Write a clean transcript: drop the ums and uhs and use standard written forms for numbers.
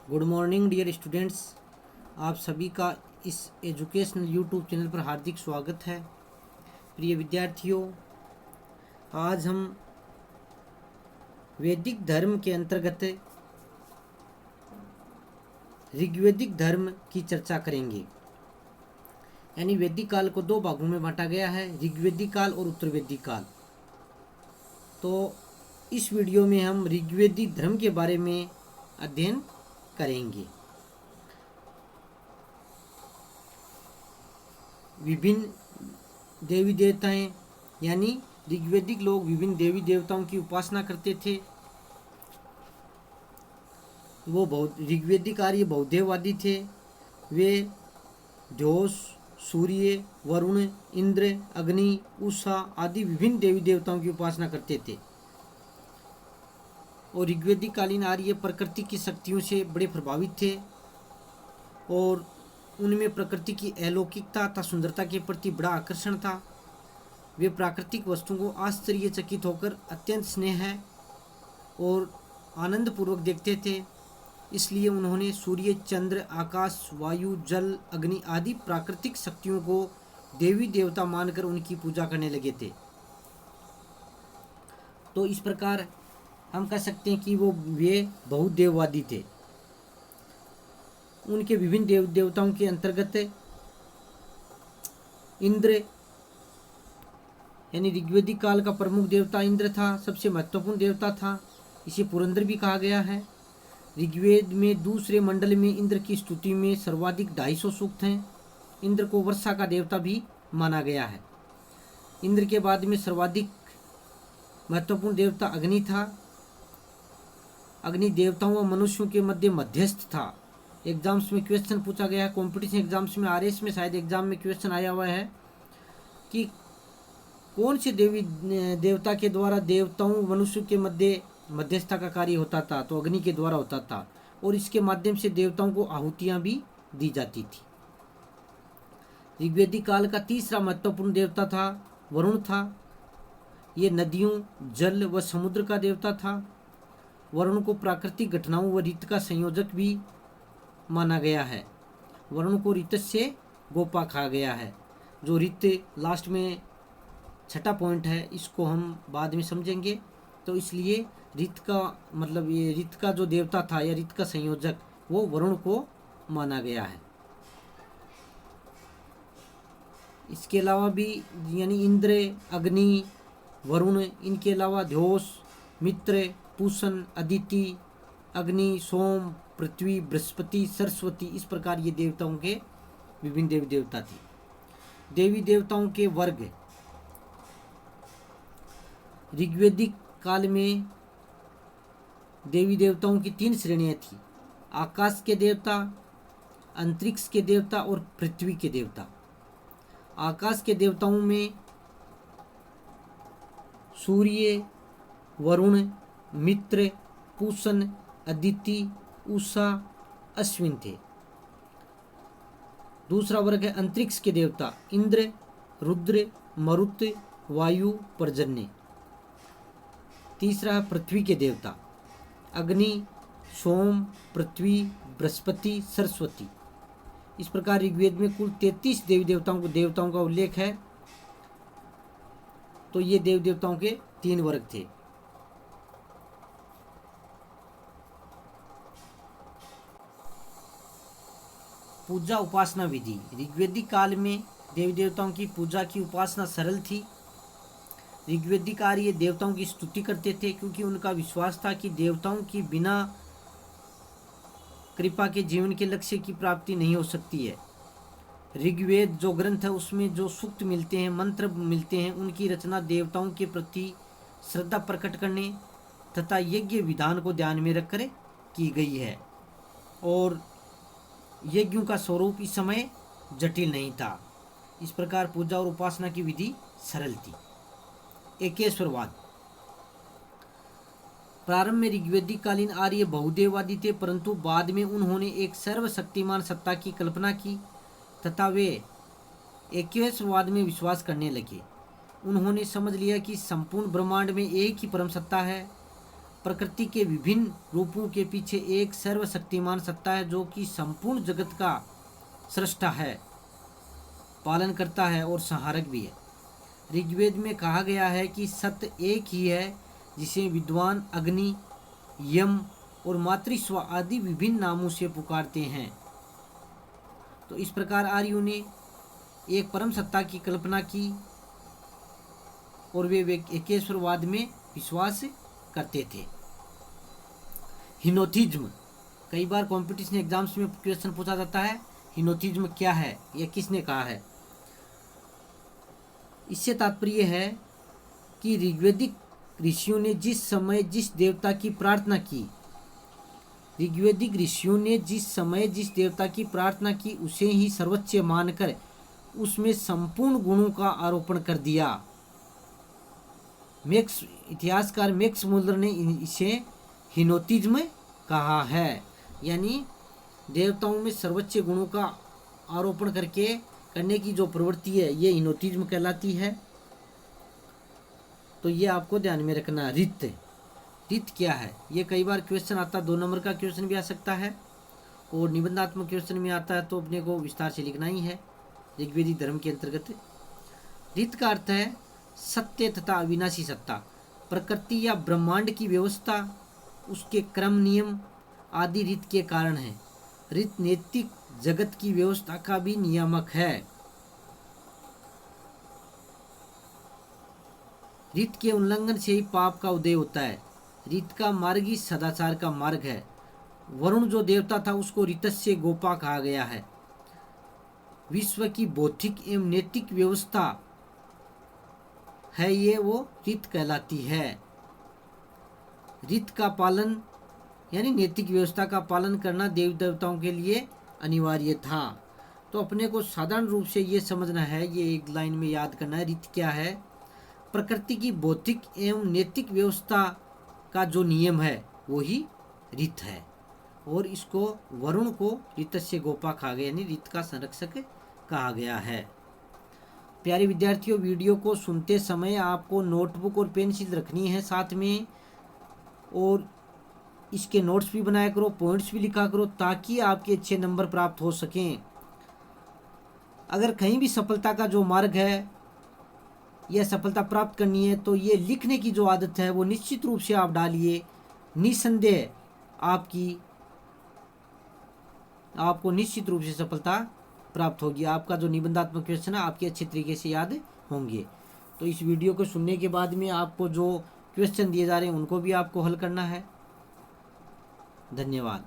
Good morning dear students. आप सभी का इस एजुकेशनल यूट्यूब चैनल पर हार्दिक स्वागत है। प्रिय विद्यार्थियों, आज हम वैदिक धर्म के अंतर्गत ऋग्वैदिक धर्म की चर्चा करेंगे। यानी वैदिक काल को दो भागों में बांटा गया है, ऋग्वैदिक काल और उत्तर वैदिक काल। तो इस वीडियो में हम ऋग्वैदिक धर्म के बारे में अध्ययन करेंगे। विभिन्न देवी देवताएं, यानी ऋग्वैदिक लोग विभिन्न देवी देवताओं की उपासना करते थे। वो ऋग्वैदिक आर्य बहुदेववादी थे। वे द्योस, सूर्य, वरुण, इंद्र, अग्नि, उषा आदि विभिन्न देवी देवताओं की उपासना करते थे। और ऋग्वैदिक कालीन आर्य प्रकृति की शक्तियों से बड़े प्रभावित थे और उनमें प्रकृति की अलौकिकता तथा सुंदरता के प्रति बड़ा आकर्षण था। वे प्राकृतिक वस्तुओं को आश्चर्यचकित होकर अत्यंत स्नेह और आनंद पूर्वक देखते थे। इसलिए उन्होंने सूर्य, चंद्र, आकाश, वायु, जल, अग्नि आदि प्राकृतिक शक्तियों को देवी देवता मानकर उनकी पूजा करने लगे थे। तो इस प्रकार हम कह सकते हैं कि वे बहुदेववादी थे। उनके विभिन्न देवताओं के अंतर्गत इंद्र, यानी ऋग्वैदिक काल का प्रमुख देवता इंद्र था, सबसे महत्वपूर्ण देवता था। इसे पुरंदर भी कहा गया है। ऋग्वेद में दूसरे मंडल में इंद्र की स्तुति में सर्वाधिक 250 सूक्त हैं। इंद्र को वर्षा का देवता भी माना गया है। इंद्र के बाद में सर्वाधिक महत्वपूर्ण देवता अग्नि था। अग्नि देवताओं व मनुष्यों के मध्य मध्यस्थ था। एग्जाम्स में क्वेश्चन पूछा गया है, कॉम्पिटिशन एग्जाम्स में, आरएस में शायद एग्जाम में क्वेश्चन आया हुआ है कि कौन से देवी देवता के द्वारा देवताओं मनुष्यों के मध्य मध्यस्थता का कार्य होता था। तो अग्नि के द्वारा होता था और इसके माध्यम से देवताओं को आहुतियां भी दी जाती थी। ऋग्वैदिक काल का तीसरा महत्वपूर्ण देवता था वरुण था। ये नदियों, जल व समुद्र का देवता था। वरुण को प्राकृतिक घटनाओं व ऋतु का संयोजक भी माना गया है। वरुण को ऋत से गोपा कहा गया है। जो ऋत लास्ट में छठा पॉइंट है, इसको हम बाद में समझेंगे। तो इसलिए ऋत का मतलब ये ऋत का जो देवता था या ऋत का संयोजक, वो वरुण को माना गया है। इसके अलावा भी यानी इंद्र, अग्नि, वरुण, इनके अलावा द्योस, मित्र, पूषण, अदिति, अग्नि, सोम, पृथ्वी, बृहस्पति, सरस्वती, इस प्रकार ये देवताओं के विभिन्न देवी देवता थे। देवी देवताओं के वर्ग ऋग्वैदिक काल में देवी देवताओं की 3 श्रेणियां थी। आकाश के देवता, अंतरिक्ष के देवता और पृथ्वी के देवता। आकाश के देवताओं में सूर्य, वरुण, मित्र, पूषण, अदिति, उषा, अश्विन थे। दूसरा वर्ग है अंतरिक्ष के देवता, इंद्र, रुद्र, मरुत, वायु, पर्जन्य। तीसरा है पृथ्वी के देवता, अग्नि, सोम, पृथ्वी, बृहस्पति, सरस्वती। इस प्रकार ऋग्वेद में कुल 33 देवी देवताओं का उल्लेख है। तो ये देवी देवताओं के 3 वर्ग थे। पूजा उपासना विधि। ऋग्वैदिक काल में देवी देवताओं की पूजा की उपासना सरल थी। ऋग्वैदिक आर्य देवताओं की स्तुति करते थे क्योंकि उनका विश्वास था कि देवताओं की बिना कृपा के जीवन के लक्ष्य की प्राप्ति नहीं हो सकती है। ऋग्वेद जो ग्रंथ है उसमें जो सूक्त मिलते हैं, मंत्र मिलते हैं, उनकी रचना देवताओं के प्रति श्रद्धा प्रकट करने तथा यज्ञ विधान को ध्यान में रखकर की गई है। और यज्ञों का स्वरूप इस समय जटिल नहीं था। इस प्रकार पूजा और उपासना की विधि सरल थी। एकेश्वरवाद। प्रारंभ में ऋग्वैदिक कालीन आर्य बहुदेववादी थे, परंतु बाद में उन्होंने एक सर्वशक्तिमान सत्ता की कल्पना की तथा वे एकेश्वरवाद में विश्वास करने लगे। उन्होंने समझ लिया कि संपूर्ण ब्रह्मांड में एक ही परम सत्ता है, प्रकृति के विभिन्न रूपों के पीछे एक सर्वशक्तिमान सत्ता है जो कि संपूर्ण जगत का सृष्टा है, पालन करता है और संहारक भी है। ऋग्वेद में कहा गया है कि सत्य एक ही है जिसे विद्वान अग्नि, यम और मातृस्व आदि विभिन्न नामों से पुकारते हैं। तो इस प्रकार आर्यों ने एक परम सत्ता की कल्पना की और वे एकेश्वरवाद में विश्वास करते थे। हिनोथिज्म, कई बार कॉम्पिटिशन एग्जाम्स में क्वेश्चन पूछा जाता है, हिनोथिज्म क्या है, यह किसने कहा है। इससे तात्पर्य है कि ऋग्वेदिक ऋषियों ने जिस समय जिस देवता की प्रार्थना की, ऋग्वेदिक ऋषियों ने जिस समय जिस देवता की प्रार्थना की उसे ही सर्वोच्च मानकर उसमें संपूर्ण गुणों का आरोपण कर दिया। इतिहासकार मैक्स मुलर ने इसे हिनोथिज्म कहा है, यानी देवताओं में सर्वोच्च गुणों का आरोपण करने की जो प्रवृत्ति है ये हिनोथिज्म कहलाती है। तो ये आपको ध्यान में रखना। रित क्या है, ये कई बार क्वेश्चन आता है, 2 नंबर का क्वेश्चन भी आ सकता है और निबंधात्मक क्वेश्चन में आता है, तो अपने को विस्तार से लिखना ही है ऋग्वेदिक धर्म के अंतर्गत। रित का अर्थ है सत्य तथा अविनाशी सत्ता। प्रकृति या ब्रह्मांड की व्यवस्था, उसके क्रम नियम आदि रित के कारण है। रित नैतिक जगत की व्यवस्था का भी नियामक है। रित के उल्लंघन से ही पाप का उदय होता है। रित का मार्ग ही सदाचार का मार्ग है। वरुण जो देवता था उसको ऋतस्य गोपा कहा गया है। विश्व की भौतिक एवं नैतिक व्यवस्था है ये वो रित कहलाती है। रित का पालन यानी नैतिक व्यवस्था का पालन करना देवी देवताओं के लिए अनिवार्य था। तो अपने को साधारण रूप से ये समझना है, ये एक लाइन में याद करना है। रित क्या है, प्रकृति की भौतिक एवं नैतिक व्यवस्था का जो नियम है वो ही रित है। और इसको वरुण को ऋतस्य गोपा कहा गया, यानी रित का संरक्षक कहा गया है। प्यारे विद्यार्थियों, वीडियो को सुनते समय आपको नोटबुक और पेंसिल रखनी है साथ में, और इसके नोट्स भी बनाया करो, पॉइंट्स भी लिखा करो, ताकि आपके अच्छे नंबर प्राप्त हो सकें। अगर कहीं भी सफलता का जो मार्ग है यह सफलता प्राप्त करनी है तो ये लिखने की जो आदत है वो निश्चित रूप से आप डालिए। निसंदेह आपको निश्चित रूप से सफलता प्राप्त होगी। आपका जो निबंधात्मक क्वेश्चन है आपके अच्छे तरीके से याद होंगे। तो इस वीडियो को सुनने के बाद में आपको जो क्वेश्चन दिए जा रहे हैं उनको भी आपको हल करना है। धन्यवाद।